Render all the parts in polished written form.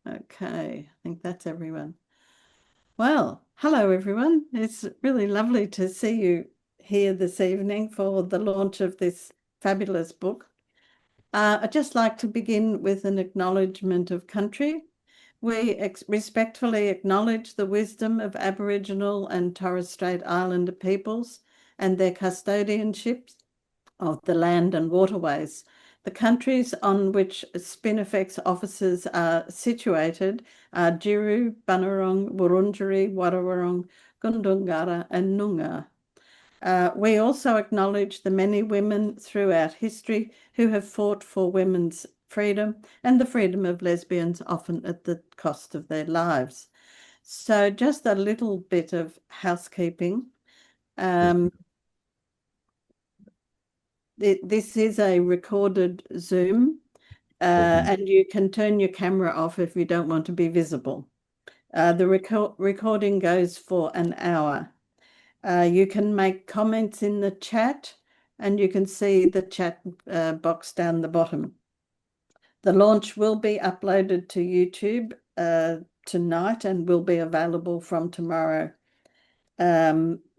Okay, I think that's everyone. Well, hello everyone. It's really lovely to see you here this evening for the launch of this fabulous book. I'd just like to begin with an acknowledgement of country. We respectfully acknowledge the wisdom of Aboriginal and Torres Strait Islander peoples and their custodianship of the land and waterways. The countries on which Spinifex offices are situated are Jiru, Bunurong, Wurundjeri, Wadawurrung, Gundungurra and Noongar. We also acknowledge the many women throughout history who have fought for women's freedom and the freedom of lesbians, often at the cost of their lives. So just a little bit of housekeeping. This is a recorded Zoom, and you can turn your camera off if you don't want to be visible. The recording goes for an hour. You can make comments in the chat, and you can see the chat box down the bottom. The launch will be uploaded to YouTube tonight and will be available from tomorrow.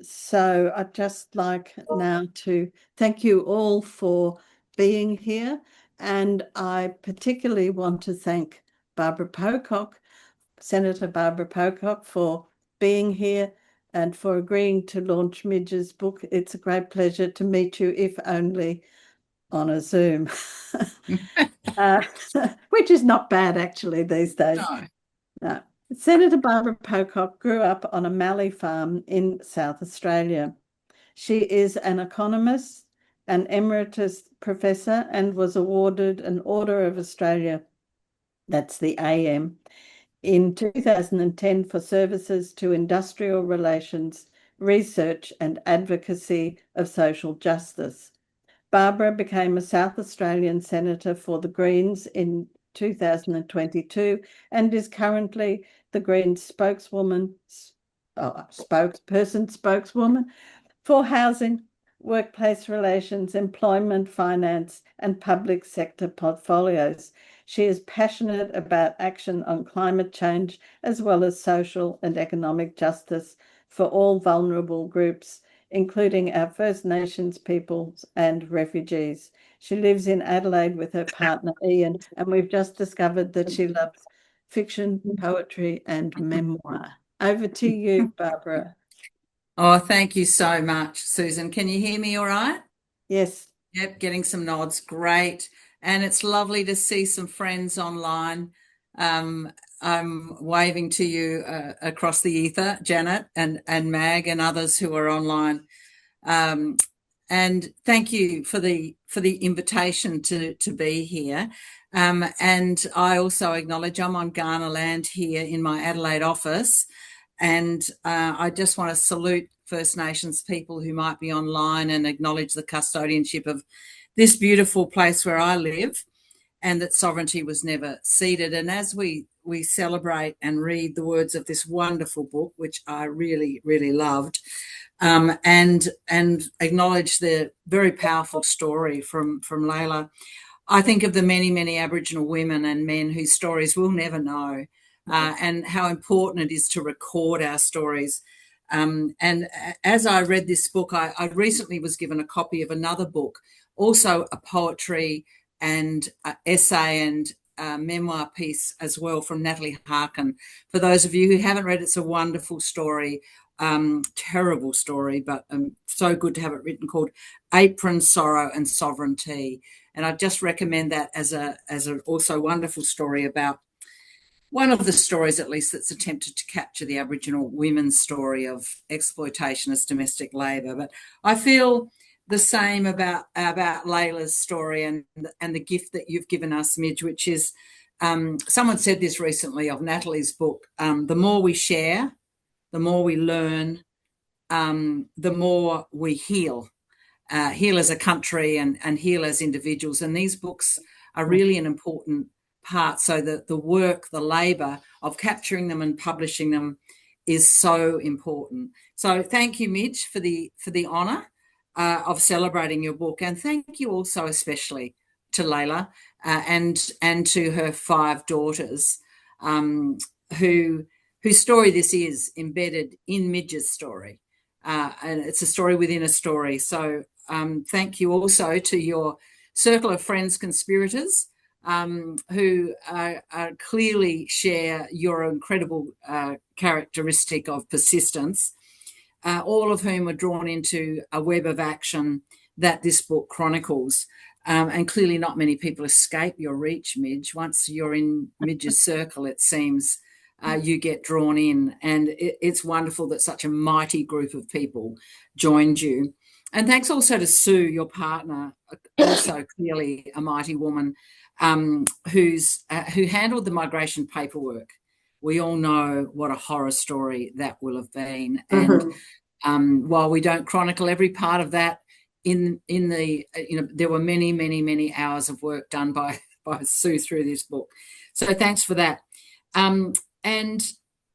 So I'd just like now to thank you all for being here. And I particularly want to thank Barbara Pocock, Senator Barbara Pocock, for being here and for agreeing to launch Midge's book. It's a great pleasure to meet you, if only on a Zoom, which is not bad actually these days. No. Senator Barbara Pocock grew up on a mallee farm in South Australia. She is an economist, an emeritus professor, and was awarded an Order of Australia, that's the AM, in 2010 for services to industrial relations, research, and advocacy of social justice. Barbara became a South Australian Senator for the Greens in 2022 and is currently the Greens spokesperson for housing, workplace relations, employment, finance, and public sector portfolios. She is passionate about action on climate change as well as social and economic justice for all vulnerable groups, including our First Nations peoples and refugees. She lives in Adelaide with her partner Ian, and we've just discovered that she loves fiction, poetry, and memoir. Over to you, Barbara. Oh, thank you so much, Susan. Can you hear me all right? Yes. Yep, getting some nods. Great. And it's lovely to see some friends online. I'm waving to you across the ether, Janet and Mag and others who are online. And thank you for the invitation to be here. And I also acknowledge I'm on Kaurna land here in my Adelaide office. And I just want to salute First Nations people who might be online and acknowledge the custodianship of this beautiful place where I live, and that sovereignty was never ceded. And as we celebrate and read the words of this wonderful book, which I really, really loved, and acknowledge the very powerful story from Laila, I think of the many, many Aboriginal women and men whose stories we'll never know, and how important it is to record our stories. And as I read this book, I recently was given a copy of another book, also a poetry and essay and memoir piece as well from Natalie Harkin. For those of you who haven't read, it's a wonderful story, terrible story, but so good to have it written, called Apron, Sorrow and Sovereignty. And I just recommend that as a also wonderful story about one of the stories, at least, that's attempted to capture the Aboriginal women's story of exploitation as domestic labour. But I feel the same about Laila's story and the gift that you've given us, Midge, which is, someone said this recently of Natalie's book, the more we share, the more we learn, the more we heal. Heal as a country and heal as individuals. And these books are really an important part, so that the work, the labour of capturing them and publishing them is so important. So thank you, Midge, for the honour of celebrating your book, and thank you also especially to Laila and to her 5 daughters. whose story this is, embedded in Midge's story. And it's a story within a story. So thank you also to your circle of friends conspirators who clearly share your incredible characteristic of persistence, all of whom are drawn into a web of action that this book chronicles. And clearly not many people escape your reach, Midge. Once you're in Midge's circle, it seems you get drawn in. And it's wonderful that such a mighty group of people joined you. And thanks also to Sue, your partner, also clearly a mighty woman, who handled the migration paperwork. We all know what a horror story that will have been. And while we don't chronicle every part of that, there were many hours of work done by Sue through this book. So thanks for that. And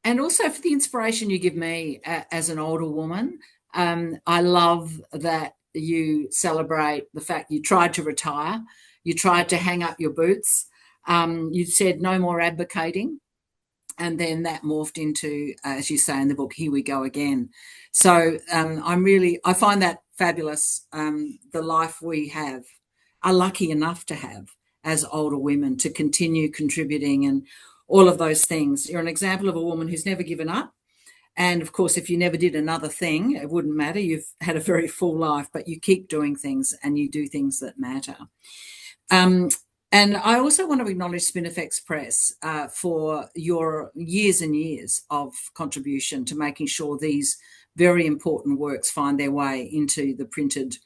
also for the inspiration you give me as an older woman. I love that you celebrate the fact you tried to retire, you tried to hang up your boots, you said no more advocating, and then that morphed into, as you say in the book, here we go again. So I find that fabulous, the life we are lucky enough to have as older women, to continue contributing and all of those things. You're an example of a woman who's never given up. And of course, if you never did another thing, it wouldn't matter. You've had a very full life, but you keep doing things and you do things that matter. And I also want to acknowledge Spinifex Press for your years and years of contribution to making sure these very important works find their way into the printed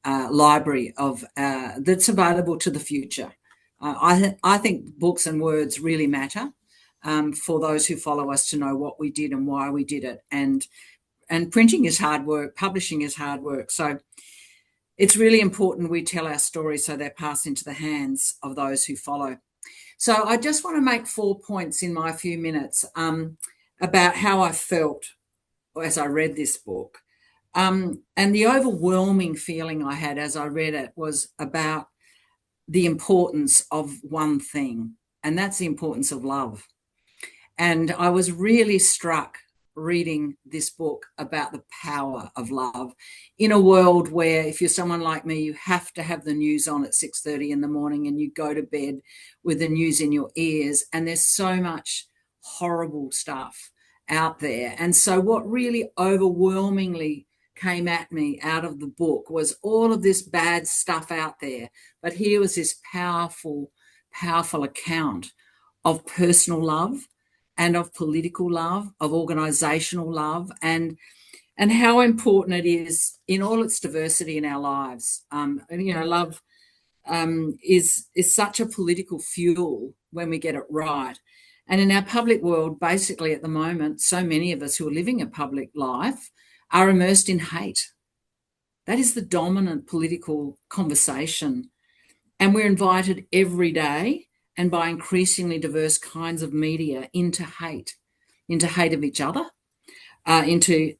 library of that's available to the future. I think books and words really matter. For those who follow us to know what we did and why we did it. And printing is hard work, publishing is hard work. So it's really important we tell our stories so they're passed into the hands of those who follow. So I just want to make 4 points in my few minutes about how I felt as I read this book. And the overwhelming feeling I had as I read it was about the importance of one thing, and that's the importance of love. And I was really struck reading this book about the power of love in a world where, if you're someone like me, you have to have the news on at 6:30 in the morning and you go to bed with the news in your ears, and there's so much horrible stuff out there. And so what really overwhelmingly came at me out of the book was all of this bad stuff out there. But here was this powerful account of personal love, and of political love, of organisational love, and how important it is in all its diversity in our lives. Love is such a political fuel when we get it right. And in our public world, basically at the moment, so many of us who are living a public life are immersed in hate. That is the dominant political conversation. And we're invited every day, and by increasingly diverse kinds of media, into hate of each other, into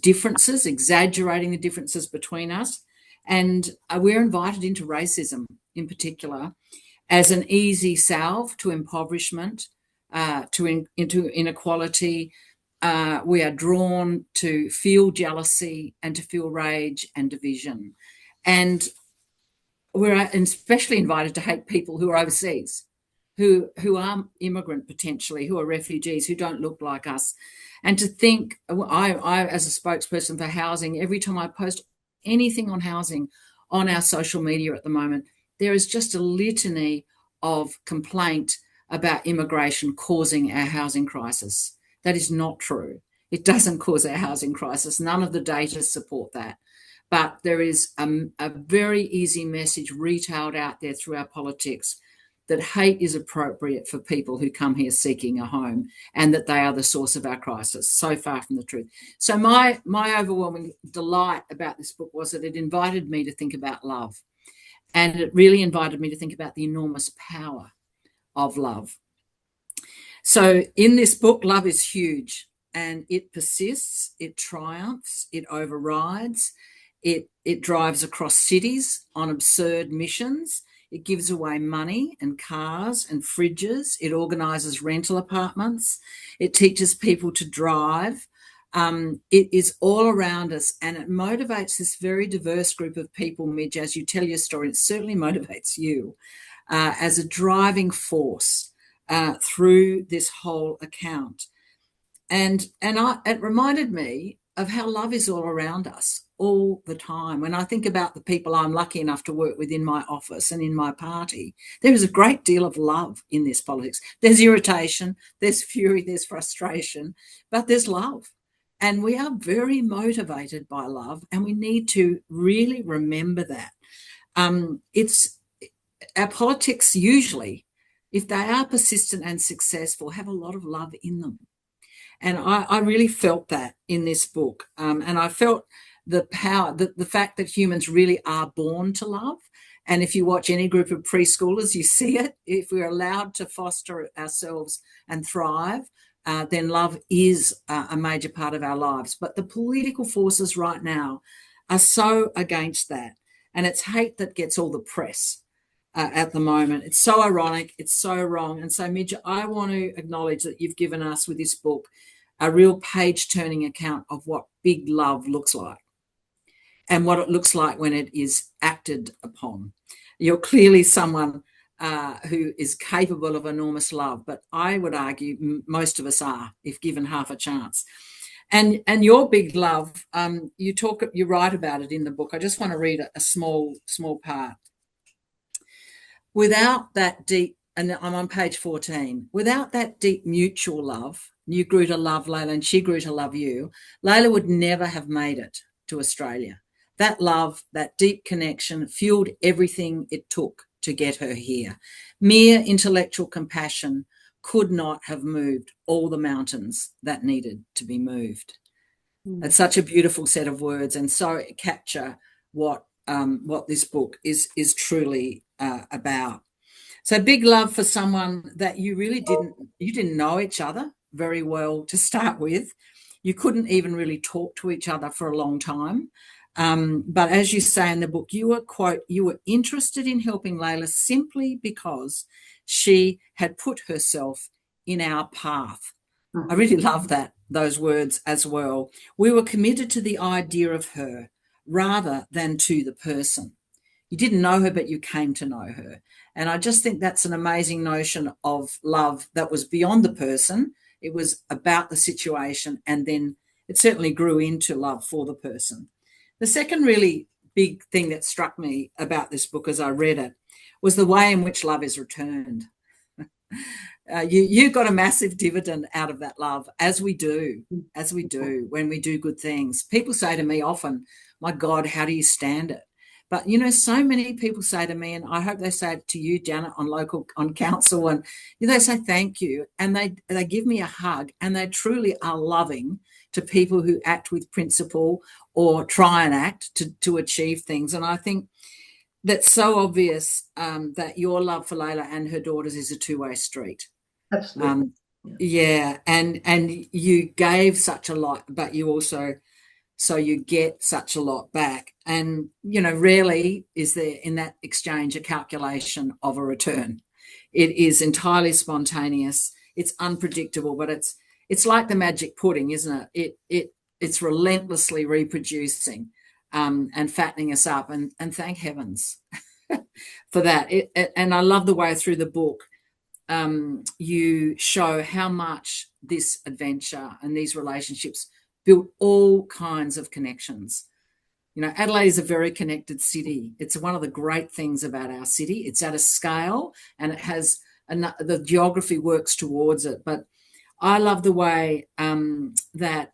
differences, exaggerating the differences between us. And we're invited into racism in particular as an easy salve to impoverishment, into inequality. We are drawn to feel jealousy and to feel rage and division. And we're especially invited to hate people who are overseas, who are immigrant potentially, who are refugees, who don't look like us. And to think, I as a spokesperson for housing, every time I post anything on housing on our social media at the moment, there is just a litany of complaint about immigration causing our housing crisis. That is not true. It doesn't cause our housing crisis. None of the data support that. But there is a very easy message retailed out there through our politics that hate is appropriate for people who come here seeking a home, and that they are the source of our crisis. So far from the truth. So my overwhelming delight about this book was that it invited me to think about love, and it really invited me to think about the enormous power of love. So in this book, love is huge, and it persists, it triumphs, it overrides. It drives across cities on absurd missions. It gives away money and cars and fridges. It organises rental apartments. It teaches people to drive. It is all around us, and it motivates this very diverse group of people, Midge, as you tell your story. It certainly motivates you as a driving force through this whole account. And it reminded me of how love is all around us all the time. When I think about the people I'm lucky enough to work with in my office and in my party, there is a great deal of love in this politics. There's irritation, there's fury, there's frustration, but there's love. And we are very motivated by love, and we need to really remember that. It's our politics usually, if they are persistent and successful, have a lot of love in them. And I really felt that in this book. And I felt the power, the fact that humans really are born to love. And if you watch any group of preschoolers, you see it. If we're allowed to foster ourselves and thrive, then love is a major part of our lives. But the political forces right now are so against that. And it's hate that gets all the press at the moment. It's so ironic. It's so wrong. And so, Midge, I want to acknowledge that you've given us with this book a real page-turning account of what big love looks like and what it looks like when it is acted upon. You're clearly someone who is capable of enormous love, but I would argue most of us are, if given half a chance. And your big love, you write about it in the book. I just want to read a small part. Without that deep, and I'm on page 14, without that deep mutual love, you grew to love Laila and she grew to love you, Laila would never have made it to Australia. That love, that deep connection fueled everything it took to get her here. Mere intellectual compassion could not have moved all the mountains that needed to be moved. It's such a beautiful set of words, and so capture what this book is truly about. So big love for someone that you really didn't know each other very well to start with. You couldn't even really talk to each other for a long time. But as you say in the book, you were, quote, you were interested in helping Laila simply because she had put herself in our path. I really love those words as well. We were committed to the idea of her rather than to the person. You didn't know her, but you came to know her. And I just think that's an amazing notion of love that was beyond the person. It was about the situation, and then it certainly grew into love for the person. The second really big thing that struck me about this book as I read it was the way in which love is returned. You got a massive dividend out of that love, as we do when we do good things. People say to me often, my God, how do you stand it? But, so many people say to me, and I hope they say it to you, Janet, on council, and they say thank you, and they give me a hug, and they truly are loving to people who act with principle or try and act to achieve things. And I think that's so obvious that your love for Laila and her daughters is a two-way street. Absolutely. And you gave such a lot, but you also, so you get such a lot back. And, rarely is there in that exchange a calculation of a return. It is entirely spontaneous. It's unpredictable, but it's like the magic pudding, isn't it? It's relentlessly reproducing and fattening us up. And thank heavens for that. And I love the way through the book you show how much this adventure and these relationships built all kinds of connections. Adelaide is a very connected city. It's one of the great things about our city. It's at a scale, and it has the geography works towards it. But I love the way that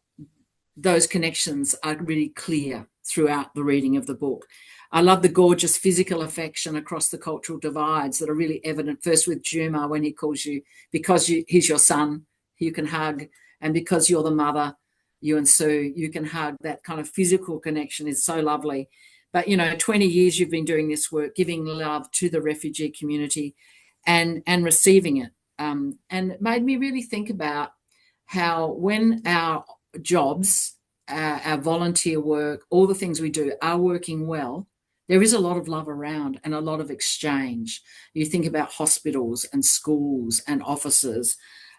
those connections are really clear throughout the reading of the book. I love the gorgeous physical affection across the cultural divides that are really evident, first with Juma when he calls you, because he's your son, you can hug, and because you're the mother, you and Sue, you can hug. That kind of physical connection is so lovely. But, 20 years you've been doing this work, giving love to the refugee community and receiving it. And it made me really think about how when our jobs, our volunteer work, all the things we do are working well, There is a lot of love around and a lot of exchange. You think about hospitals and schools and offices,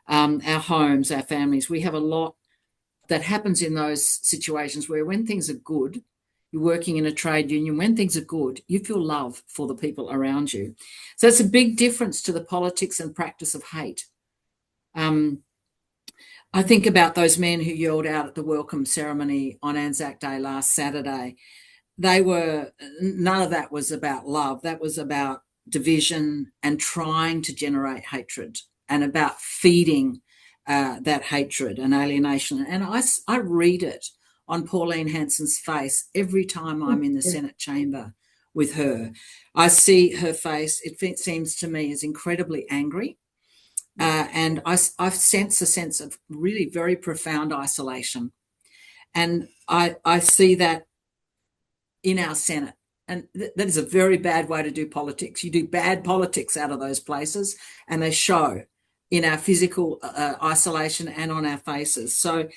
our homes, our families. We have a lot that happens in those situations where when things are good, you're working in a trade union, when things are good, you feel love for the people around you. So it's a big difference to the politics and practice of hate. I think about those men who yelled out at the welcome ceremony on Anzac Day last Saturday. None of that was about love. That was about division and trying to generate hatred and about feeding that hatred and alienation. And I read it on Pauline Hanson's face every time I'm in the Senate chamber with her. I see her face. It seems to me is incredibly angry. And I sense a sense of really very profound isolation. And I see that in our Senate. And that is a very bad way to do politics. You do bad politics out of those places, and they show in our physical isolation and on our faces. So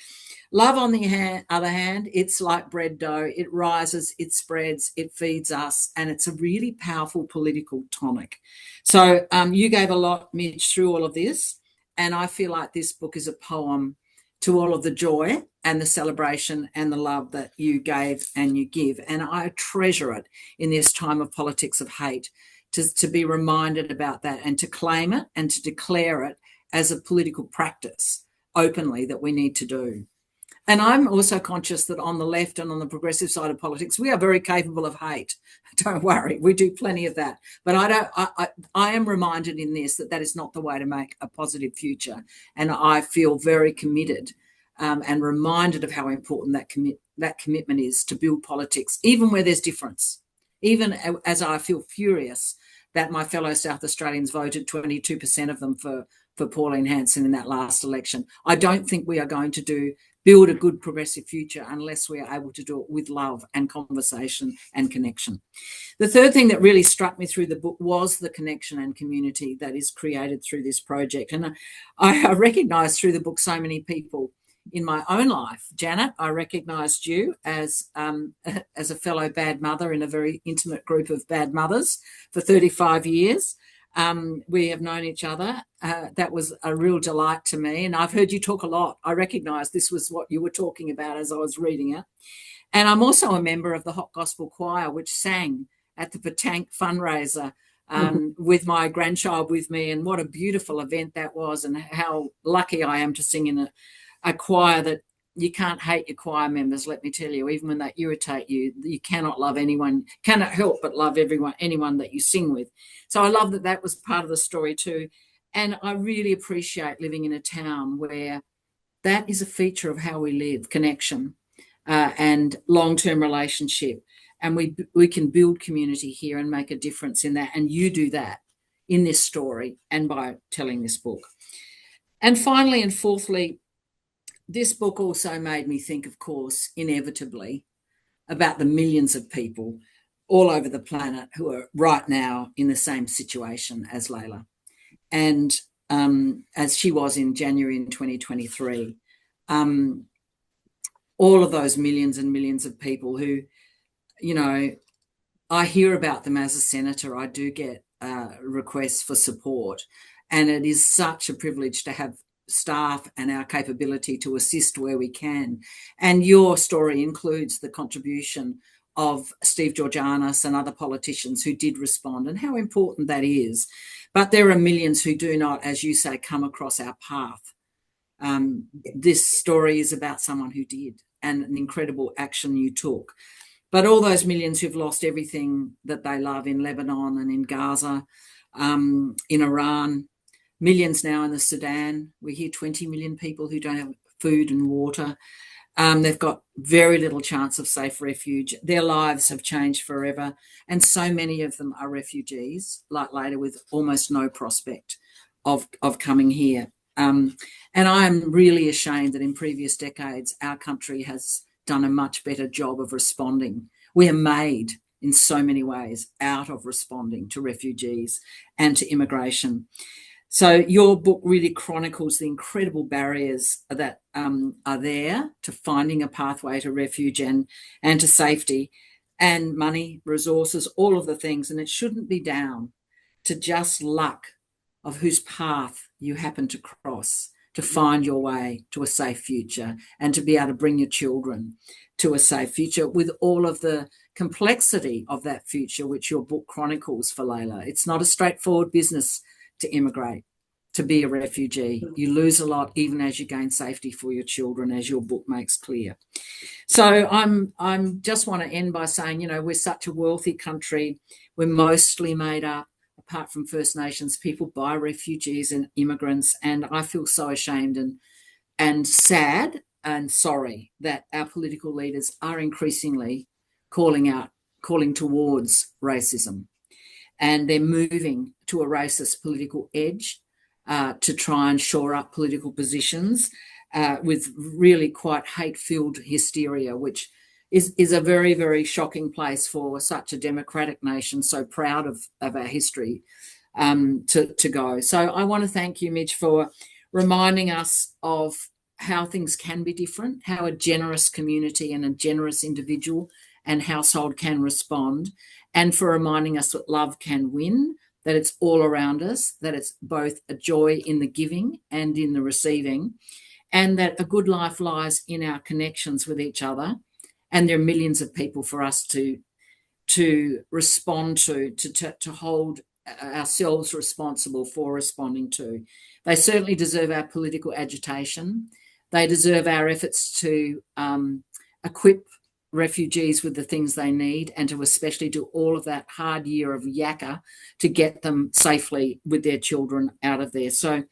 love, on the other hand, it's like bread dough. It rises, it spreads, it feeds us, and it's a really powerful political tonic. So you gave a lot, Midge, through all of this, and I feel like this book is a poem to all of the joy and the celebration and the love that you gave and you give. And I treasure it in this time of politics of hate, to be reminded about that and to claim it and to declare it as a political practice openly that we need to do. And I'm also conscious that on the left and on the progressive side of politics, we are very capable of hate. Don't worry, we do plenty of that. But I am reminded in this that is not the way to make a positive future. And I feel very committed and reminded of how important that commitment is to build politics, even where there's difference. Even as I feel furious that my fellow South Australians voted, 22% of them, for Pauline Hanson in that last election. I don't think we are going to build a good progressive future unless we are able to do it with love and conversation and connection. The third thing that really struck me through the book was the connection and community that is created through this project. And I recognised through the book so many people in my own life. Janet, I recognised you as a fellow bad mother in a very intimate group of bad mothers for 35 years. We have known each other. That was a real delight to me. And I've heard you talk a lot. I recognised this was what you were talking about as I was reading it. And I'm also a member of the Hot Gospel Choir, which sang at the Patank fundraiser with my grandchild with me. And what a beautiful event that was, and how lucky I am to sing in a choir that you can't hate your choir members, let me tell you. Even when they irritate you, you cannot love anyone, cannot help but love anyone that you sing with. So I love that was part of the story too. And I really appreciate living in a town where that is a feature of how we live, connection and long-term relationship. And we can build community here and make a difference in that. And you do that in this story and by telling this book. And finally and fourthly, this book also made me think, of course, inevitably, about the millions of people all over the planet who are right now in the same situation as Laila. And as she was in January in 2023, all of those millions and millions of people who, you know, I hear about them as a senator. I do get requests for support. And it is such a privilege to have staff and our capability to assist where we can. And your story includes the contribution of Steve Georgianis and other politicians who did respond, and how important that is. But there are millions who do not, as you say, come across our path. This story is about someone who did, and an incredible action you took. But all those millions who've lost everything that they love in Lebanon and in Gaza, in Iran, millions now in the Sudan. We hear 20 million people who don't have food and water. They've got very little chance of safe refuge. Their lives have changed forever. And so many of them are refugees, like Laila, with almost no prospect of coming here. And I am really ashamed that in previous decades, our country has done a much better job of responding. We are made in so many ways out of responding to refugees and to immigration. So your book really chronicles the incredible barriers that are there to finding a pathway to refuge and to safety. and money, resources, all of the things. And it shouldn't be down to just luck of whose path you happen to cross to find your way to a safe future and to be able to bring your children to a safe future with all of the complexity of that future, which your book chronicles for Laila. It's not a straightforward business to immigrate, to be a refugee. You lose a lot even as you gain safety for your children, as your book makes clear. So I'm just want to end by saying, you know, we're such a wealthy country. We're mostly made up, apart from First Nations people, by refugees and immigrants. And I feel so ashamed and sad and sorry that our political leaders are increasingly calling towards racism. And they're moving to a racist political edge to try and shore up political positions with really quite hate-filled hysteria, which is a very, very shocking place for such a democratic nation, so proud of our history, to go. So I want to thank you, Mij, for reminding us of how things can be different, how a generous community and a generous individual and household can respond, and for reminding us that love can win, that it's all around us, that it's both a joy in the giving and in the receiving, and that a good life lies in our connections with each other. And there are millions of people for us to respond to hold ourselves responsible for responding to. They certainly deserve our political agitation. They deserve our efforts to equip refugees with the things they need, and to especially do all of that hard year of yakka to get them safely with their children out of there. So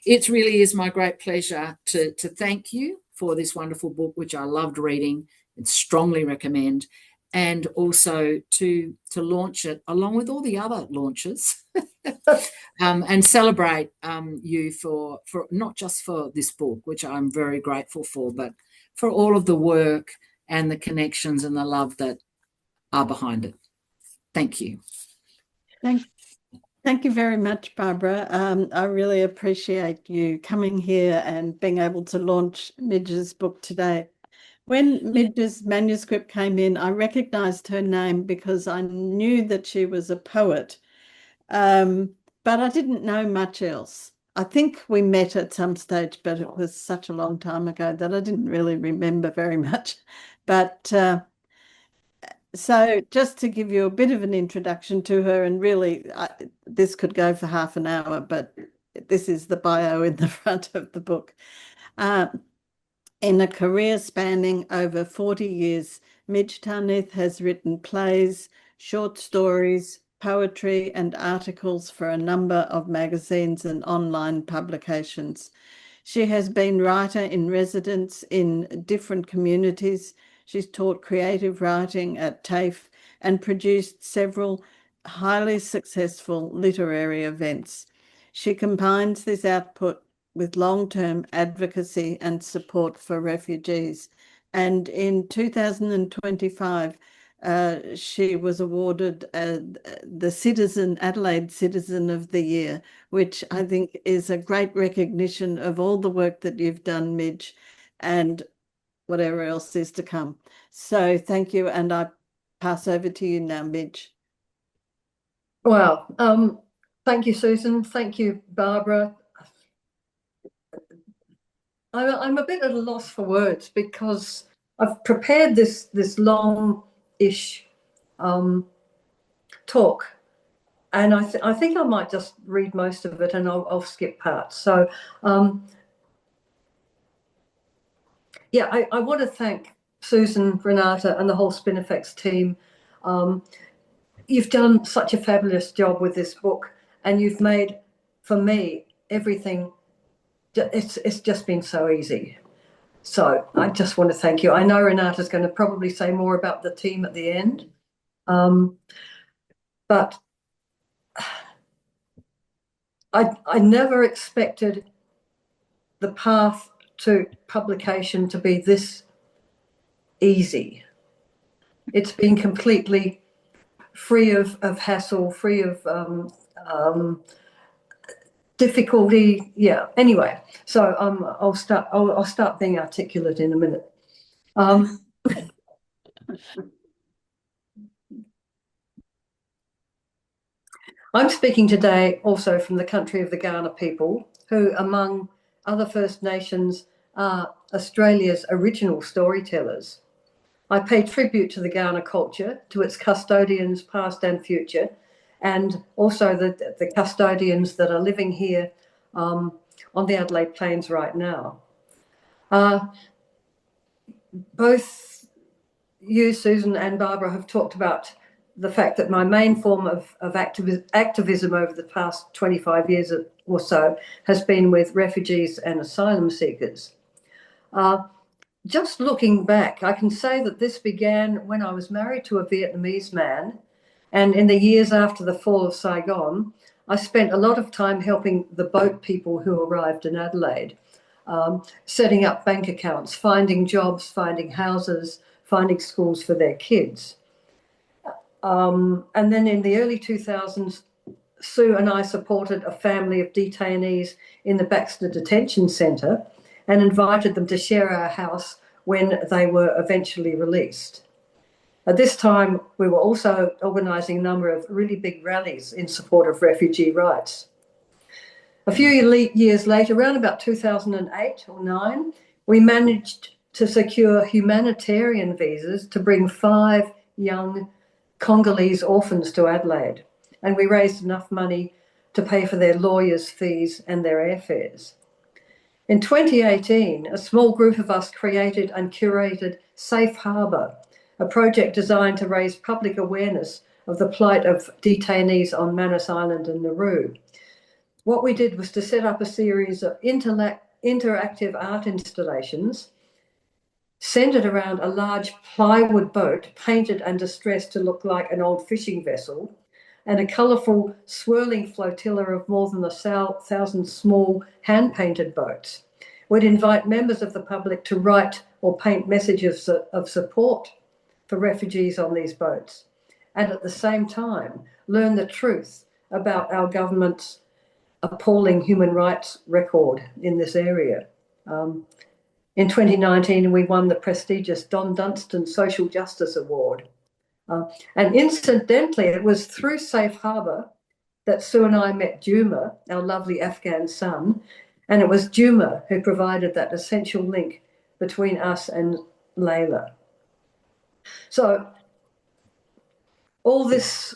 it really is my great pleasure to thank you for this wonderful book, which I loved reading and strongly recommend, and also to launch it along with all the other launches and celebrate you for not just for this book, which I'm very grateful for, but for all of the work and the connections and the love that are behind it. Thank you. Thank you very much, Barbara. I really appreciate you coming here and being able to launch Mij's book today. When Mij's manuscript came in, I recognized her name because I knew that she was a poet, but I didn't know much else. I think we met at some stage, but it was such a long time ago that I didn't really remember very much. But so just to give you a bit of an introduction to her, and really this could go for half an hour, but this is the bio in the front of the book. In a career spanning over 40 years, Mij Tanith has written plays, short stories, poetry and articles for a number of magazines and online publications. She has been writer in residence in different communities. She's taught creative writing at TAFE and produced several highly successful literary events. She combines this output with long-term advocacy and support for refugees. And in 2025, she was awarded the Adelaide Citizen of the Year, which I think is a great recognition of all the work that you've done, Mij, and whatever else is to come. So thank you, and I pass over to you now, Mij. Wow. Thank you, Susan. Thank you, Barbara. I'm a bit at a loss for words because I've prepared this long-ish talk, and I think I might just read most of it, and I'll skip parts. So yeah, I want to thank Susan, Renata, and the whole Spinifex team. You've done such a fabulous job with this book, and you've made, for me, everything. It's just been so easy. So I just want to thank you. I know Renata's going to probably say more about the team at the end, but I never expected the path to publication to be this easy. It's been completely free of hassle, free of difficulty. Yeah. Anyway, so I'll start being articulate in a minute. I'm speaking today also from the country of the Kaurna people, who, among other First Nations, are Australia's original storytellers. I pay tribute to the Kaurna culture, to its custodians past and future, and also the custodians that are living here on the Adelaide Plains right now. Both you, Susan, and Barbara have talked about the fact that my main form of activism over the past 25 years or so has been with refugees and asylum seekers. Just looking back, I can say that this began when I was married to a Vietnamese man, and in the years after the fall of Saigon, I spent a lot of time helping the boat people who arrived in Adelaide, setting up bank accounts, finding jobs, finding houses, finding schools for their kids. And then in the early 2000s, Sue and I supported a family of detainees in the Baxter Detention Centre and invited them to share our house when they were eventually released. At this time, we were also organising a number of really big rallies in support of refugee rights. A few years later, around about 2008 or 9, we managed to secure humanitarian visas to bring 5 young Congolese orphans to Adelaide, and we raised enough money to pay for their lawyers' fees and their airfares. In 2018, a small group of us created and curated Safe Harbour, a project designed to raise public awareness of the plight of detainees on Manus Island and Nauru. What we did was to set up a series of interactive art installations centred around a large plywood boat painted and distressed to look like an old fishing vessel, and a colourful swirling flotilla of more than 1,000 small hand-painted boats. We'd invite members of the public to write or paint messages of support for refugees on these boats, and at the same time learn the truth about our government's appalling human rights record in this area. In 2019, we won the prestigious Don Dunstan Social Justice Award. And incidentally, it was through Safe Harbour that Sue and I met Juma, our lovely Afghan son, and it was Juma who provided that essential link between us and Laila. So all this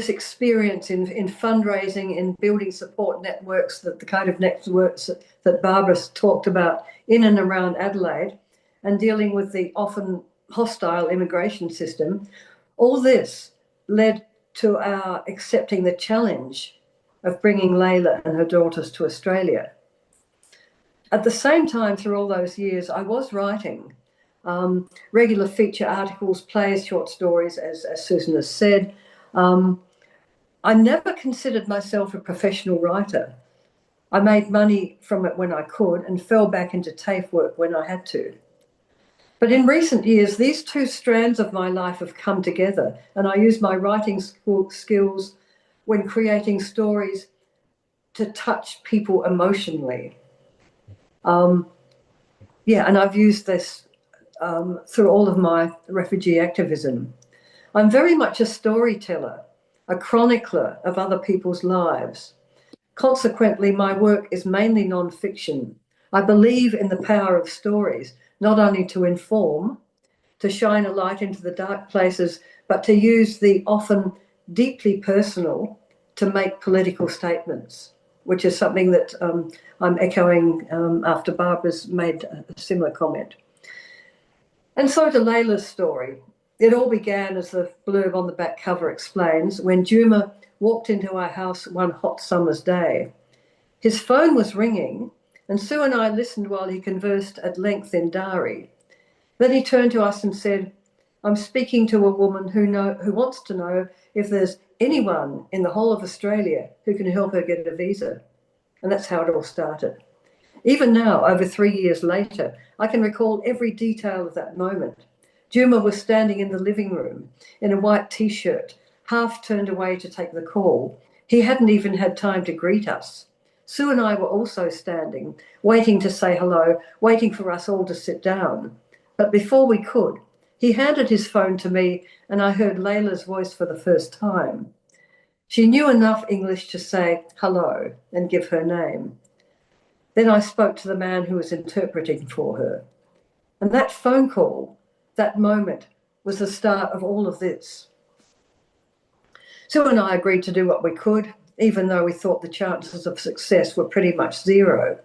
experience in fundraising, in building support networks, the kind of networks that Barbara's talked about in and around Adelaide, and dealing with the often hostile immigration system, all this led to our accepting the challenge of bringing Laila and her daughters to Australia. At the same time, through all those years, I was writing regular feature articles, plays, short stories, as Susan has said. I never considered myself a professional writer. I made money from it when I could and fell back into TAFE work when I had to. But in recent years, these two strands of my life have come together, and I use my writing skills when creating stories to touch people emotionally. And I've used this through all of my refugee activism. I'm very much a storyteller, a chronicler of other people's lives. Consequently, my work is mainly non-fiction. I believe in the power of stories, not only to inform, to shine a light into the dark places, but to use the often deeply personal to make political statements, which is something that I'm echoing after Barbara's made a similar comment. And so to Laila's story. It all began, as the blurb on the back cover explains, when Juma walked into our house one hot summer's day. His phone was ringing, and Sue and I listened while he conversed at length in Dari. Then he turned to us and said, "I'm speaking to a woman who wants to know if there's anyone in the whole of Australia who can help her get a visa." And that's how it all started. Even now, over 3 years later, I can recall every detail of that moment. Juma was standing in the living room in a white T-shirt, half turned away to take the call. He hadn't even had time to greet us. Sue and I were also standing, waiting to say hello, waiting for us all to sit down. But before we could, he handed his phone to me and I heard Laila's voice for the first time. She knew enough English to say hello and give her name. Then I spoke to the man who was interpreting for her. And that phone call, that moment, was the start of all of this. Sue and I agreed to do what we could, even though we thought the chances of success were pretty much zero.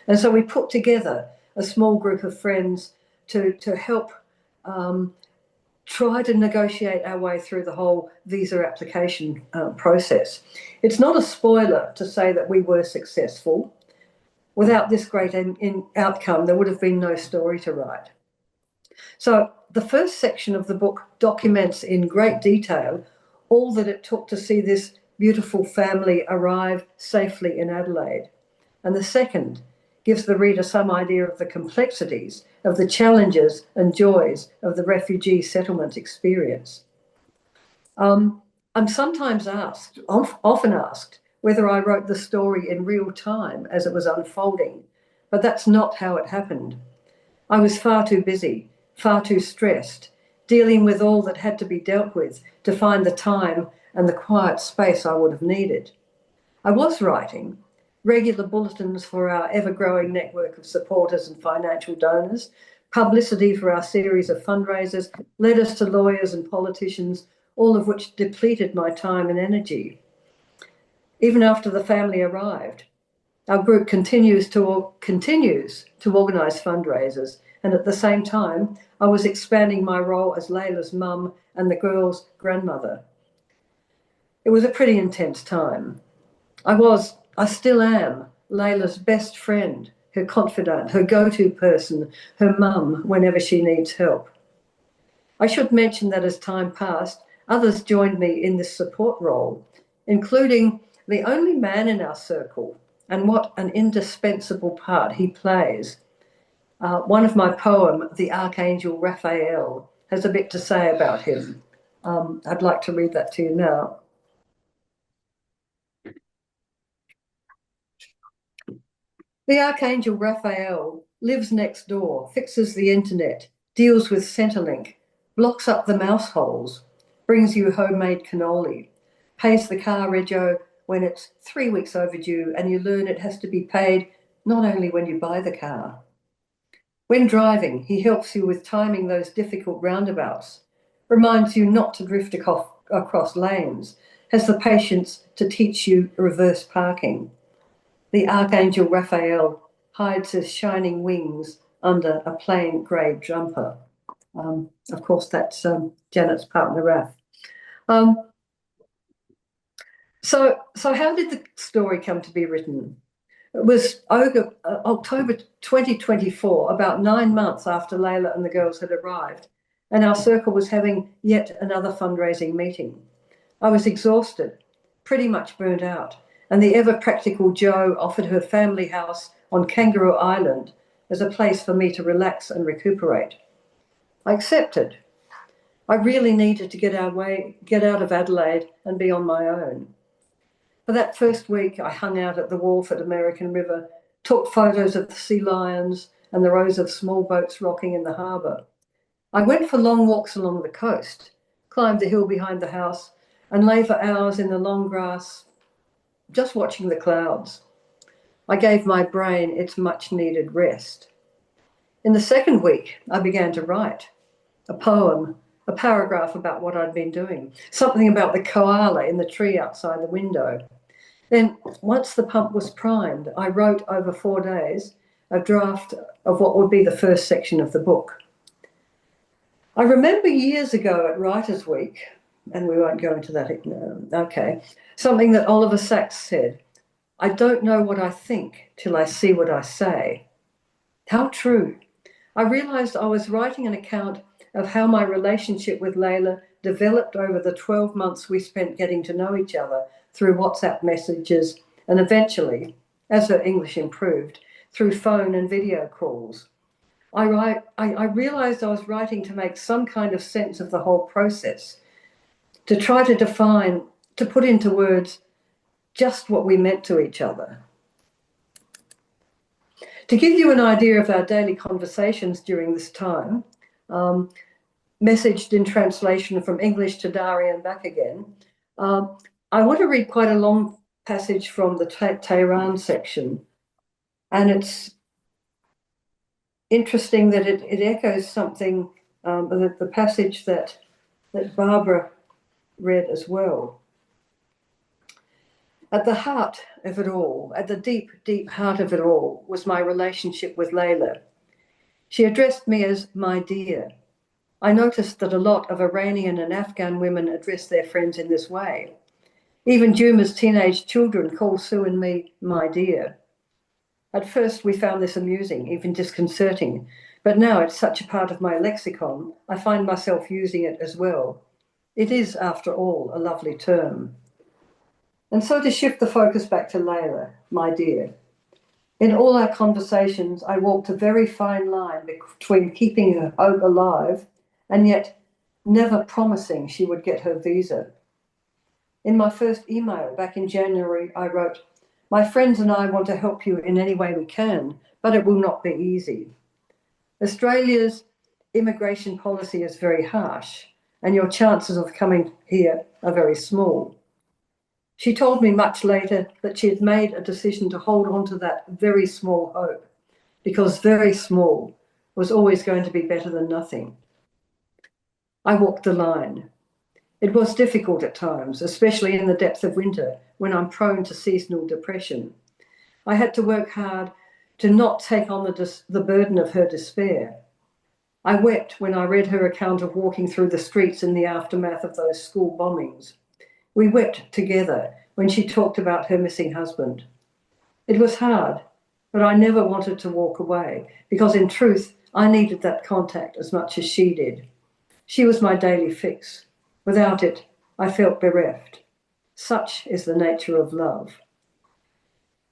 And so we put together a small group of friends to help try to negotiate our way through the whole visa application process. It's not a spoiler to say that we were successful. Without this great outcome, there would have been no story to write. So the first section of the book documents in great detail all that it took to see this beautiful family arrive safely in Adelaide. And the second gives the reader some idea of the complexities, of the challenges and joys of the refugee settlement experience. I'm sometimes asked, often asked, whether I wrote the story in real time as it was unfolding, but that's not how it happened. I was far too busy, far too stressed, dealing with all that had to be dealt with to find the time and the quiet space I would have needed. I was writing regular bulletins for our ever-growing network of supporters and financial donors, publicity for our series of fundraisers, letters to lawyers and politicians, all of which depleted my time and energy. Even after the family arrived, our group continues to organise fundraisers, and at the same time, I was expanding my role as Laila's mum and the girls' grandmother. It was a pretty intense time. I still am Laila's best friend, her confidant, her go-to person, her mum whenever she needs help. I should mention that as time passed, others joined me in this support role, including the only man in our circle, and what an indispensable part he plays. One of my poem, The Archangel Raphael, has a bit to say about him. I'd like to read that to you now. The Archangel Raphael lives next door, fixes the internet, deals with Centrelink, blocks up the mouse holes, brings you homemade cannoli, pays the car rego when it's 3 weeks overdue and you learn it has to be paid not only when you buy the car. When driving, he helps you with timing those difficult roundabouts, reminds you not to drift across lanes, has the patience to teach you reverse parking. The Archangel Raphael hides his shining wings under a plain grey jumper. Of course, that's Janet's partner, Raph. So how did the story come to be written? It was October 2024, about 9 months after Laila and the girls had arrived, and our circle was having yet another fundraising meeting. I was exhausted, pretty much burnt out, and the ever-practical Jo offered her family house on Kangaroo Island as a place for me to relax and recuperate. I accepted. I really needed to get out of Adelaide and be on my own. For that first week, I hung out at the wharf at American River, took photos of the sea lions and the rows of small boats rocking in the harbour. I went for long walks along the coast, climbed the hill behind the house, and lay for hours in the long grass, just watching the clouds. I gave my brain its much-needed rest. In the second week, I began to write a poem, a paragraph about what I'd been doing, something about the koala in the tree outside the window. Then, once the pump was primed, I wrote over 4 days a draft of what would be the first section of the book. I remember years ago at Writers' Week, and we won't go into that, something that Oliver Sacks said, "I don't know what I think till I see what I say." How true. I realised I was writing an account of how my relationship with Laila developed over the 12 months we spent getting to know each other through WhatsApp messages and eventually, as her English improved, through phone and video calls. I realised I was writing to make some kind of sense of the whole process, to try to define, to put into words just what we meant to each other. To give you an idea of our daily conversations during this time, messaged in translation from English to Dari and back again, I want to read quite a long passage from the Tehran section, and it's interesting that it echoes something, the passage that Barbara read as well. At the heart of it all, at the deep, deep heart of it all, was my relationship with Laila. She addressed me as my dear. I noticed that a lot of Iranian and Afghan women address their friends in this way. Even Juma's teenage children call Sue and me my dear. At first we found this amusing, even disconcerting, but now it's such a part of my lexicon, I find myself using it as well. It is, after all, a lovely term. And so to shift the focus back to Laila, my dear. In all our conversations, I walked a very fine line between keeping her hope alive and yet never promising she would get her visa. In my first email back in January, I wrote, "My friends and I want to help you in any way we can, but it will not be easy. Australia's immigration policy is very harsh, and your chances of coming here are very small." She told me much later that she had made a decision to hold on to that very small hope, because very small was always going to be better than nothing. I walked the line. It was difficult at times, especially in the depth of winter when I'm prone to seasonal depression. I had to work hard to not take on the burden of her despair. I wept when I read her account of walking through the streets in the aftermath of those school bombings. We wept together when she talked about her missing husband. It was hard, but I never wanted to walk away because in truth, I needed that contact as much as she did. She was my daily fix. Without it, I felt bereft. Such is the nature of love.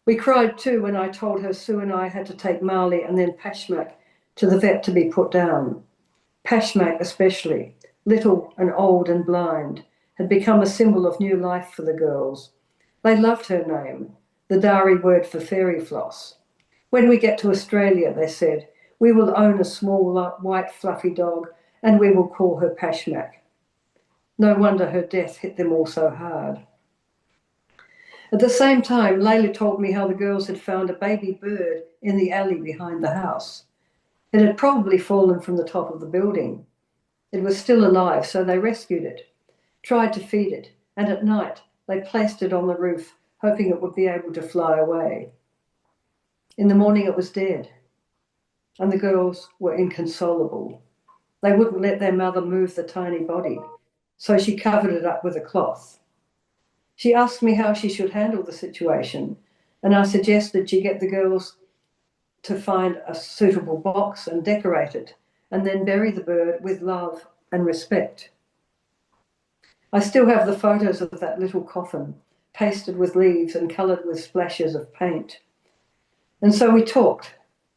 We cried too when I told her Sue and I had to take Marley and then Pashmak to the vet to be put down. Pashmak especially, little and old and blind, had become a symbol of new life for the girls. They loved her name, the Dari word for fairy floss. When we get to Australia, they said, we will own a small white fluffy dog and we will call her Pashmak. No wonder her death hit them all so hard. At the same time, Laila told me how the girls had found a baby bird in the alley behind the house. It had probably fallen from the top of the building. It was still alive, so they rescued it, tried to feed it, and at night they placed it on the roof, hoping it would be able to fly away. In the morning it was dead, and the girls were inconsolable. They wouldn't let their mother move the tiny body, so she covered it up with a cloth. She asked me how she should handle the situation, and I suggested she get the girls to find a suitable box and decorate it, and then bury the bird with love and respect. I still have the photos of that little coffin, pasted with leaves and coloured with splashes of paint. And so we talked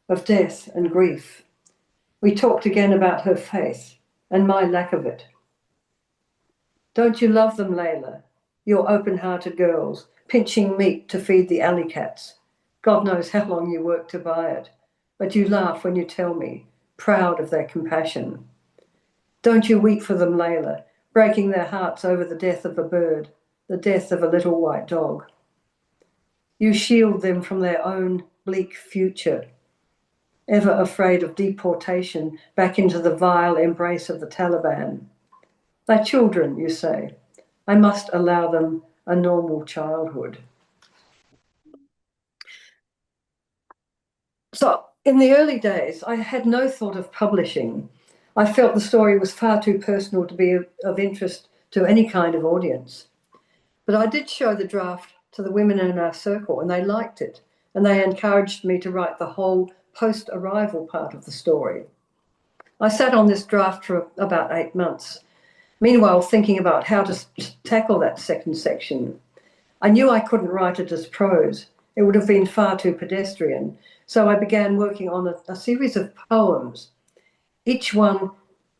of death and grief. We talked again about her faith and my lack of it. Don't you love them, Laila? Your open-hearted girls, pinching meat to feed the alley cats. God knows how long you worked to buy it, but you laugh when you tell me, proud of their compassion. Don't you weep for them, Laila, breaking their hearts over the death of a bird, the death of a little white dog. You shield them from their own bleak future, ever afraid of deportation back into the vile embrace of the Taliban. They're children, you say. I must allow them a normal childhood. So in the early days, I had no thought of publishing. I felt the story was far too personal to be of interest to any kind of audience. But I did show the draft to the women in our circle and they liked it, and they encouraged me to write the whole post-arrival part of the story. I sat on this draft for about 8 months, meanwhile thinking about how to tackle that second section. I knew I couldn't write it as prose. It would have been far too pedestrian. So I began working on a series of poems, each one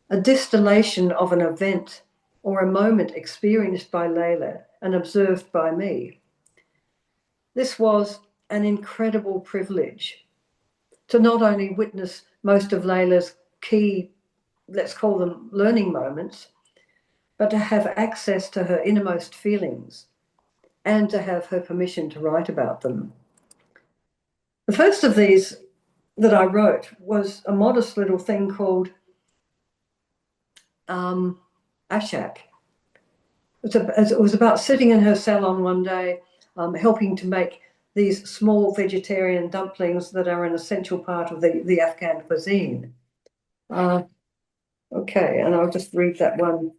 a distillation of an event or a moment experienced by Laila and observed by me. This was an incredible privilege to not only witness most of Laila's key, let's call them learning moments, but to have access to her innermost feelings, and to have her permission to write about them. The first of these that I wrote was a modest little thing called Ashak. It was about sitting in her salon one day, helping to make these small vegetarian dumplings that are an essential part of the Afghan cuisine. Okay, and I'll just read that one.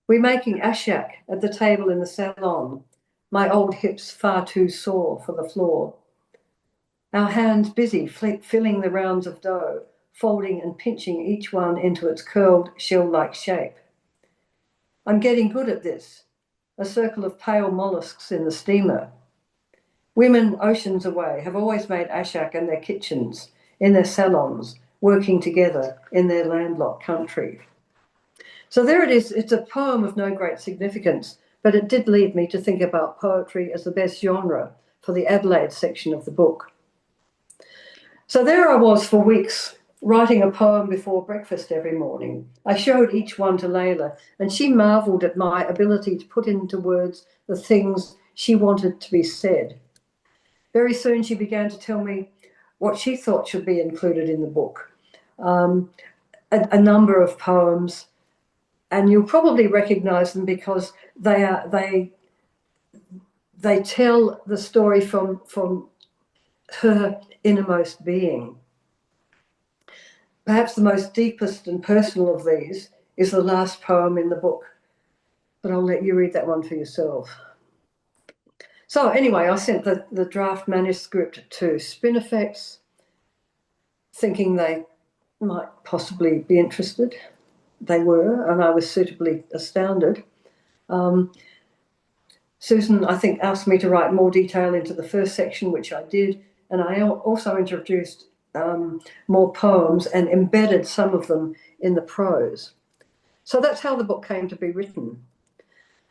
We're making ashak at the table in the salon, my old hips far too sore for the floor. Our hands busy filling the rounds of dough, folding and pinching each one into its curled shell-like shape. I'm getting good at this, a circle of pale mollusks in the steamer. Women oceans away have always made ashak in their kitchens, in their salons, working together in their landlocked country. So there it is. It's a poem of no great significance, but it did lead me to think about poetry as the best genre for the Adelaide section of the book. So there I was for weeks, writing a poem before breakfast every morning. I showed each one to Laila, and she marvelled at my ability to put into words the things she wanted to be said. Very soon she began to tell me what she thought should be included in the book, a number of poems, and you'll probably recognise them because they tell the story from her innermost being. Perhaps the most deepest and personal of these is the last poem in the book, but I'll let you read that one for yourself. So anyway, I sent the draft manuscript to Spinifex, thinking they might possibly be interested. They were, and I was suitably astounded. Susan, I think, asked me to write more detail into the first section, which I did, and I also introduced more poems and embedded some of them in the prose. So that's how the book came to be written.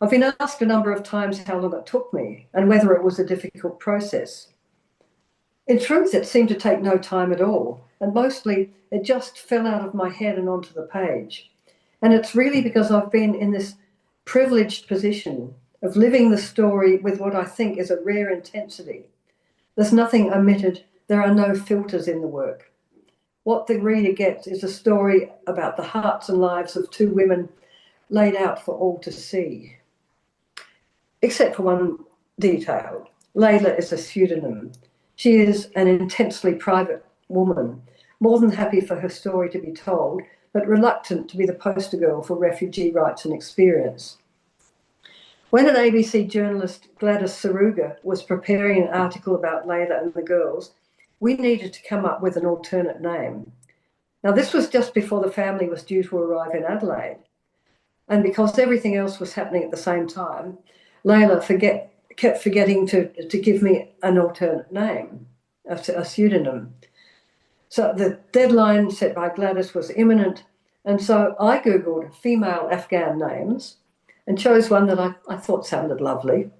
I've been asked a number of times how long it took me and whether it was a difficult process. In truth, it seemed to take no time at all, and mostly it just fell out of my head and onto the page. And it's really because I've been in this privileged position of living the story with what I think is a rare intensity. There's nothing omitted, there are no filters in the work. What the reader gets is a story about the hearts and lives of two women laid out for all to see. Except for one detail. Laila is a pseudonym. She is an intensely private woman, more than happy for her story to be told, but reluctant to be the poster girl for refugee rights and experience. When an ABC journalist, Gladys Saruga, was preparing an article about Laila and the girls, we needed to come up with an alternate name. Now, this was just before the family was due to arrive in Adelaide. And because everything else was happening at the same time, Laila kept forgetting to give me an alternate name, a pseudonym. So the deadline set by Gladys was imminent, and so I Googled female Afghan names and chose one that I thought sounded lovely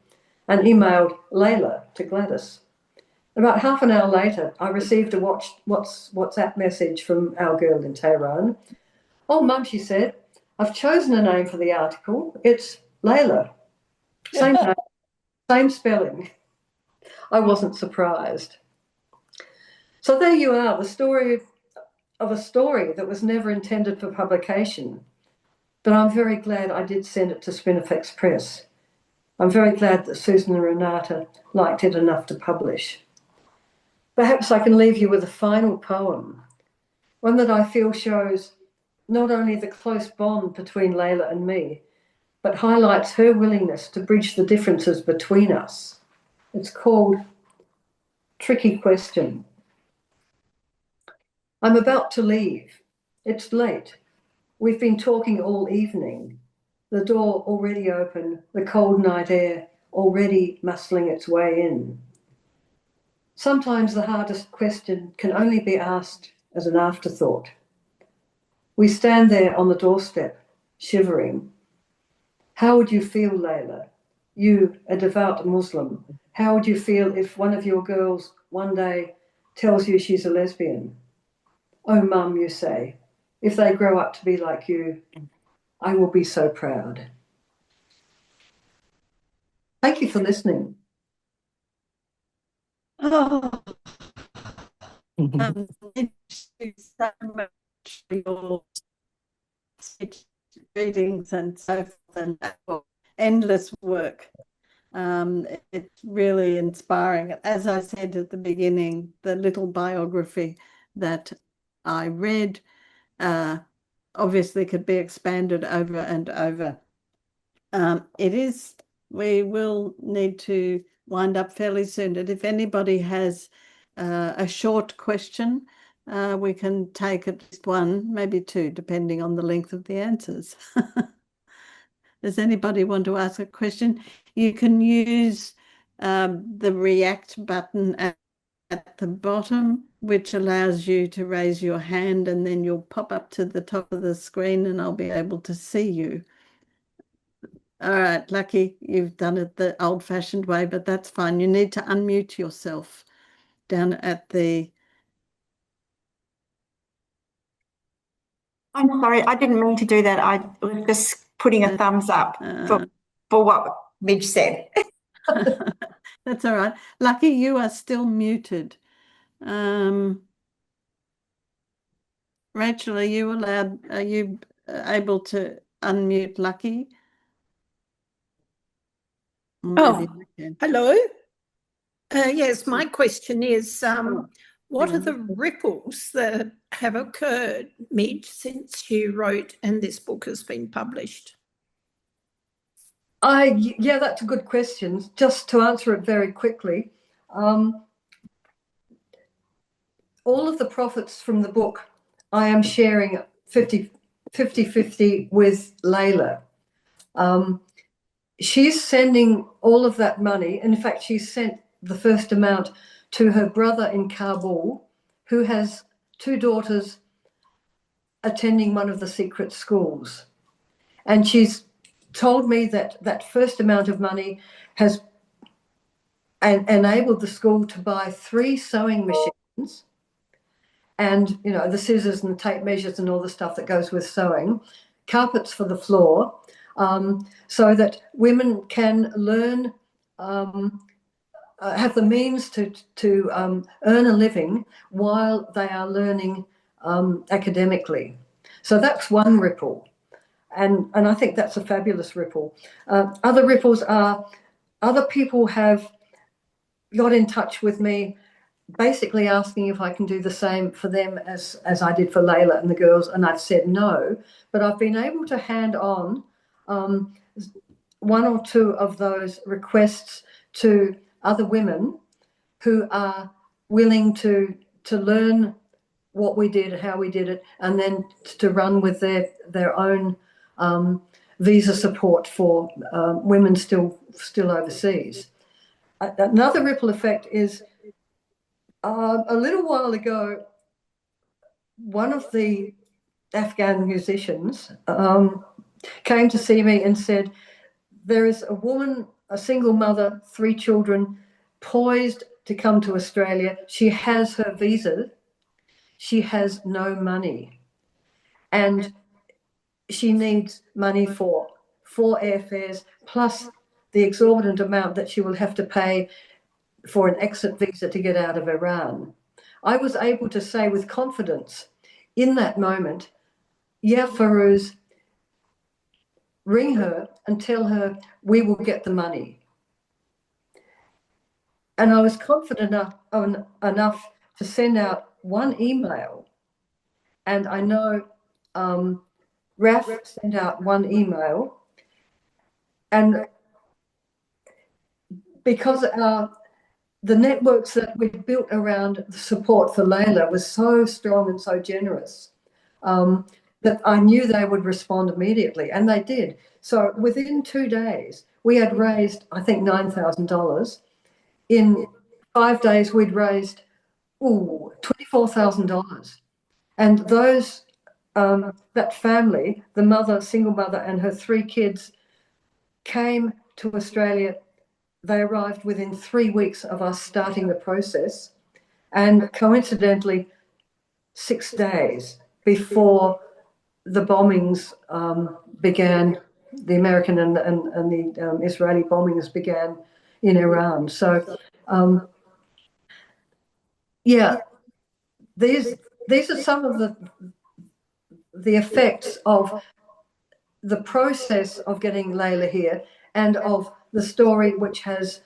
and emailed Laila to Gladys. About half an hour later, I received a WhatsApp message from our girl in Tehran. "Oh, Mum," she said, "I've chosen a name for the article. It's Laila. Same name, same spelling." I wasn't surprised. So there you are, the story of a story that was never intended for publication. But I'm very glad I did send it to Spinifex Press. I'm very glad that Susan and Renata liked it enough to publish. Perhaps I can leave you with a final poem, one that I feel shows not only the close bond between Laila and me, but highlights her willingness to bridge the differences between us. It's called Tricky Question. I'm about to leave. It's late. We've been talking all evening. The door already open, the cold night air already muscling its way in. Sometimes the hardest question can only be asked as an afterthought. We stand there on the doorstep, shivering. How would you feel, Laila? You, a devout Muslim, how would you feel if one of your girls one day tells you she's a lesbian? "Oh, Mum," you say, "if they grow up to be like you, I will be so proud." Thank you for listening. Oh, thank you so much for your readings and so forth, and endless work. It's really inspiring. As I said at the beginning, the little biography that I read obviously could be expanded over and over. We will need to wind up fairly soon. And if anybody has a short question, we can take at least one, maybe two, depending on the length of the answers. Does anybody want to ask a question? You can use the react button at the bottom, which allows you to raise your hand, and then you'll pop up to the top of the screen and I'll be able to see you. All right, Lucky, you've done it the old-fashioned way, but that's fine. You need to unmute yourself down at the... I'm sorry, I didn't mean to do that. I was just putting a thumbs up for what Midge said. That's all right. Lucky, you are still muted. Rachel, are you able to unmute Lucky? Oh, hello. Yes, my question is, what are the ripples that have occurred, Midge, since you wrote and this book has been published? Yeah, that's a good question. Just to answer it very quickly, all of the profits from the book, I am sharing 50-50 with Laila. She's sending all of that money. In fact, she sent the first amount to her brother in Kabul, who has 2 daughters attending one of the secret schools. And she's told me that that first amount of money has enabled the school to buy 3 sewing machines and, you know, the scissors and the tape measures and all the stuff that goes with sewing, carpets for the floor, so that women can learn, have the means to earn a living while they are learning academically. So that's one ripple. And I think that's a fabulous ripple. Other ripples are other people have got in touch with me basically asking if I can do the same for them as I did for Laila and the girls, and I've said no. But I've been able to hand on 1 or 2 of those requests to other women who are willing to learn what we did, how we did it, and then to run with their own visa support for women still overseas. Another ripple effect is a little while ago, one of the Afghan musicians came to see me and said, there is a woman, a single mother, 3 children, poised to come to Australia. She has her visa. She has no money. And she needs money for 4 airfares, plus the exorbitant amount that she will have to pay for an exit visa to get out of Iran. I was able to say with confidence in that moment, yeah, Farouz, ring her and tell her we will get the money. And I was confident enough to send out 1 email. And I know Raf sent out 1 email. And because the networks that we built around the support for Laila was so strong and so generous that I knew they would respond immediately, and they did. So within 2 days, we had raised, I think, $9,000. In 5 days, we'd raised $24,000. And those that family, the mother, single mother, and her 3 kids came to Australia. They arrived within 3 weeks of us starting the process, and coincidentally, 6 days before the bombings began the American and the Israeli bombings began in Iran. So, yeah, these are some of the effects of the process of getting Laila here and of the story which has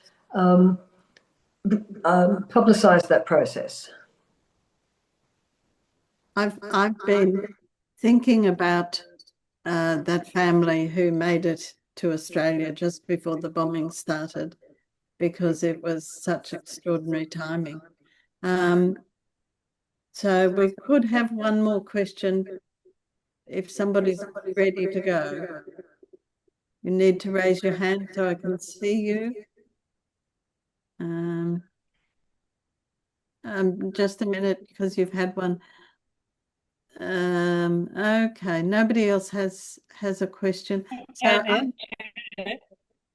publicised that process. I've been thinking about that family who made it to Australia just before the bombing started, because it was such extraordinary timing. So we could have one more question if somebody's ready to go. You need to raise your hand so I can see you. Just a minute, because you've had one. Okay, nobody else has a question. So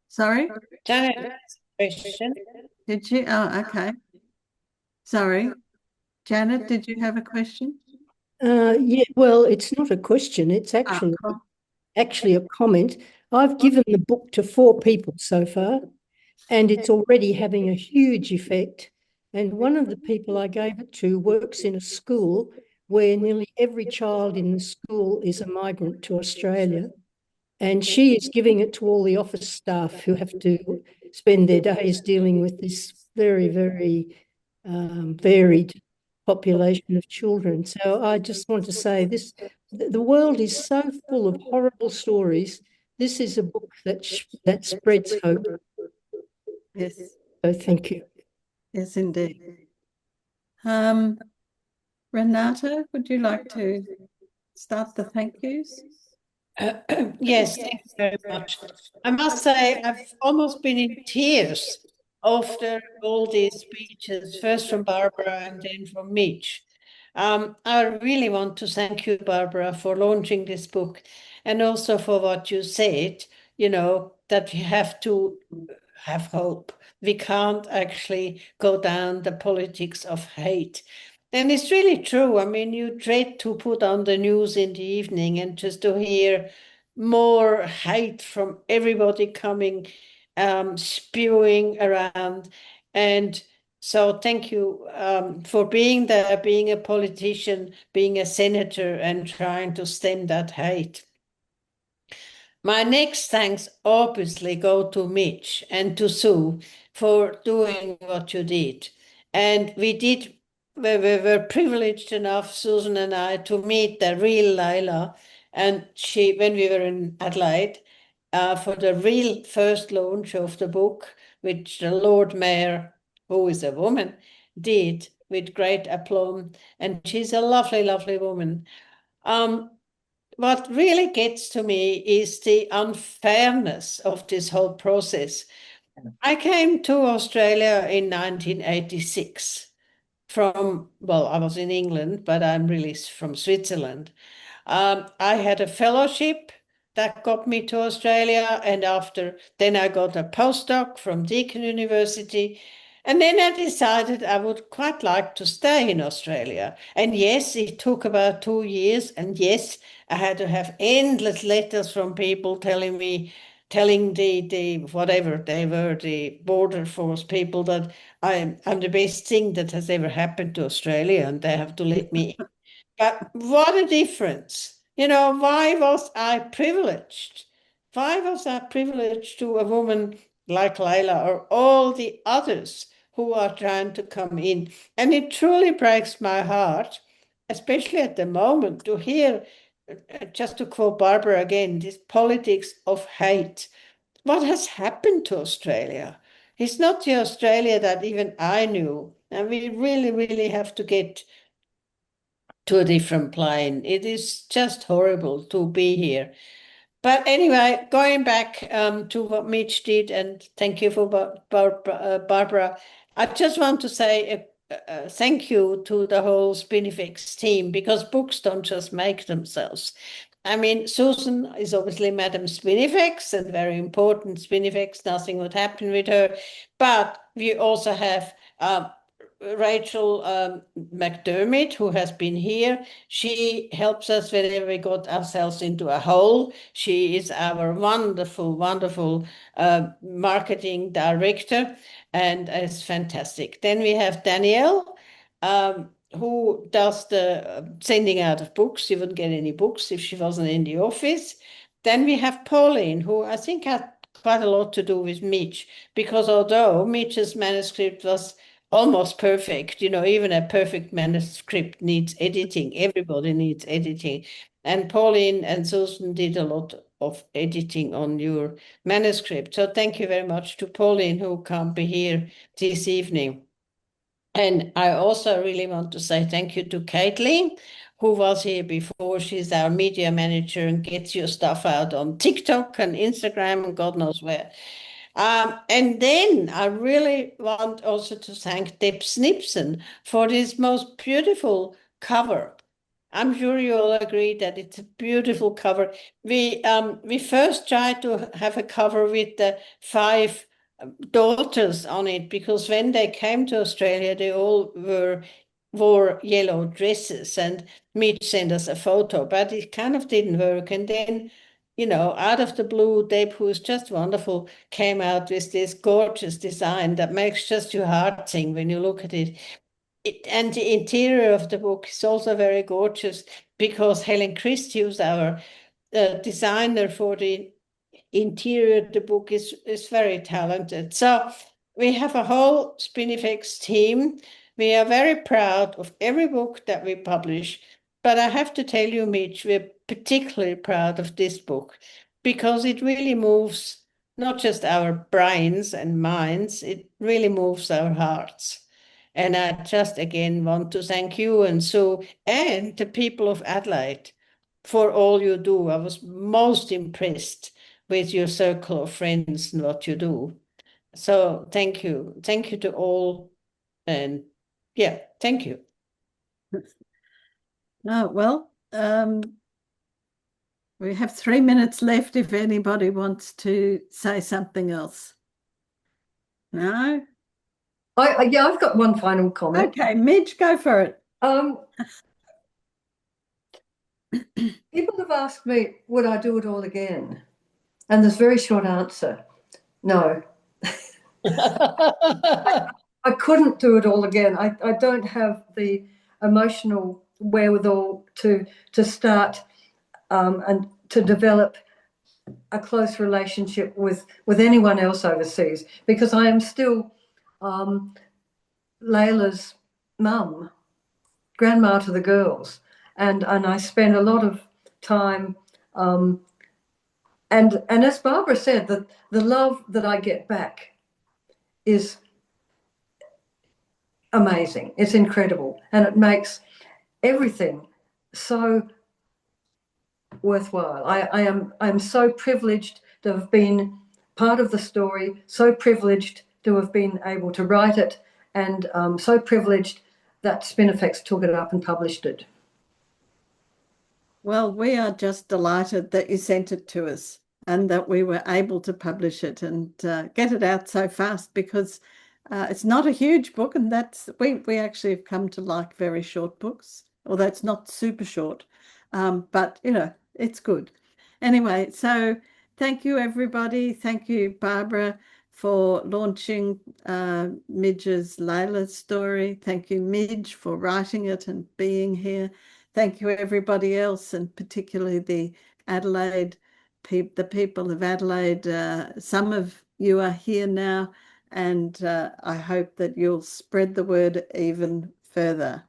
sorry? Janet has a question. Did you? Oh, okay. Sorry. Janet, did you have a question? Yeah, well, it's not a question. It's actually a comment. I've given the book to 4 people so far, and it's already having a huge effect. And one of the people I gave it to works in a school where nearly every child in the school is a migrant to Australia. And she is giving it to all the office staff who have to spend their days dealing with this very, very varied population of children. So I just want to say this, the world is so full of horrible stories. This is a book that spreads hope. Yes. So thank you. Yes, indeed. Renata, would you like to start the thank yous? Yes, thank you very much. I must say I've almost been in tears after all these speeches, first from Barbara and then from Mij. I really want to thank you, Barbara, for launching this book, and also for what you said, that we have to have hope. We can't actually go down the politics of hate. And it's really true. I mean, you dread to put on the news in the evening and just to hear more hate from everybody coming, spewing around. And so thank you for being there, being a politician, being a senator, and trying to stem that hate. My next thanks obviously go to Mij and to Sue for doing what you did. And we were privileged enough, Susan and I, to meet the real Laila. And when we were in Adelaide, for the real first launch of the book, which the Lord Mayor, who is a woman, did with great aplomb. And she's a lovely, lovely woman. What really gets to me is the unfairness of this whole process. I came to Australia in 1986 I was in England, but I'm really from Switzerland. I had a fellowship that got me to Australia, and then I got a postdoc from Deakin University. And then I decided I would quite like to stay in Australia. And yes, it took about 2 years. And yes, I had to have endless letters from people telling the whatever they were, the border force people, that I'm the best thing that has ever happened to Australia, and they have to let me in. But what a difference. Why was I privileged? Why was I privileged to a woman like Laila or all the others who are trying to come in? And it truly breaks my heart, especially at the moment, to hear, just to quote Barbara again, this politics of hate. What has happened to Australia? It's not the Australia that even I knew. And we really, really have to get to a different plane. It is just horrible to be here. But anyway, going back to what Mij did, and thank you for Barbara, I just want to say thank you to the whole Spinifex team, because books don't just make themselves. I mean, Susan is obviously Madam Spinifex and very important Spinifex. Nothing would happen with her. But we also have Rachel McDermott, who has been here. She helps us whenever we got ourselves into a hole. She is our wonderful, wonderful marketing director, and it's fantastic. Then we have Danielle, who does the sending out of books. She wouldn't get any books if she wasn't in the office. Then we have Pauline, who I think had quite a lot to do with Mij, because although Mij's manuscript was almost perfect, you know, even a perfect manuscript needs editing. Everybody needs editing. And Pauline and Susan did a lot of editing on your manuscript. So thank you very much to Pauline, who can't be here this evening. And I also really want to say thank you to Caitlin, who was here before. She's our media manager and gets your stuff out on TikTok and Instagram and God knows where. And then I really want also to thank Deb Snipson for this most beautiful cover. I'm sure you all agree that it's a beautiful cover. We first tried to have a cover with the 5 daughters on it, because when they came to Australia, they all wore yellow dresses, and Mij sent us a photo, but it kind of didn't work. And then, you know, out of the blue, Deb, who is just wonderful, came out with this gorgeous design that makes just your heart sing when you look at it. And the interior of the book is also very gorgeous, because Helen Christie, who's our designer for the interior of the book, is very talented. So we have a whole Spinifex team. We are very proud of every book that we publish. But I have to tell you, Mij, we're particularly proud of this book, because it really moves not just our brains and minds, it really moves our hearts. And I just again want to thank you and Sue and the people of Adelaide for all you do. I was most impressed with your circle of friends and what you do. So thank you. Thank you to all. And yeah, thank you. Oh, well, we have 3 minutes left if anybody wants to say something else. No? Yeah, I've got one final comment. Okay, Mij, go for it. People have asked me, would I do it all again? And there's a very short answer, no. I couldn't do it all again. I don't have the emotional wherewithal to start and to develop a close relationship with anyone else overseas, because I am still Laila's mum, grandma to the girls, and I spend a lot of time and as Barbara said, the love that I get back is amazing. It's incredible, and it makes everything so worthwhile. I'm so privileged to have been part of the story, so privileged to have been able to write it, and so privileged that Spinifex took it up and published it. Well, we are just delighted that you sent it to us and that we were able to publish it and get it out so fast, because it's not a huge book, and that's we actually have come to like very short books, although it's not super short, but you know, it's good. Anyway, so thank you everybody. Thank you, Barbara, for launching Mij's Laila story. Thank you, Mij, for writing it and being here. Thank you everybody else, and particularly the Adelaide the people of Adelaide. Some of you are here now, and I hope that you'll spread the word even further.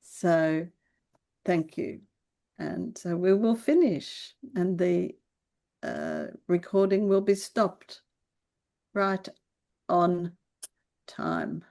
So thank you. And so we will finish, and the recording will be stopped right on time.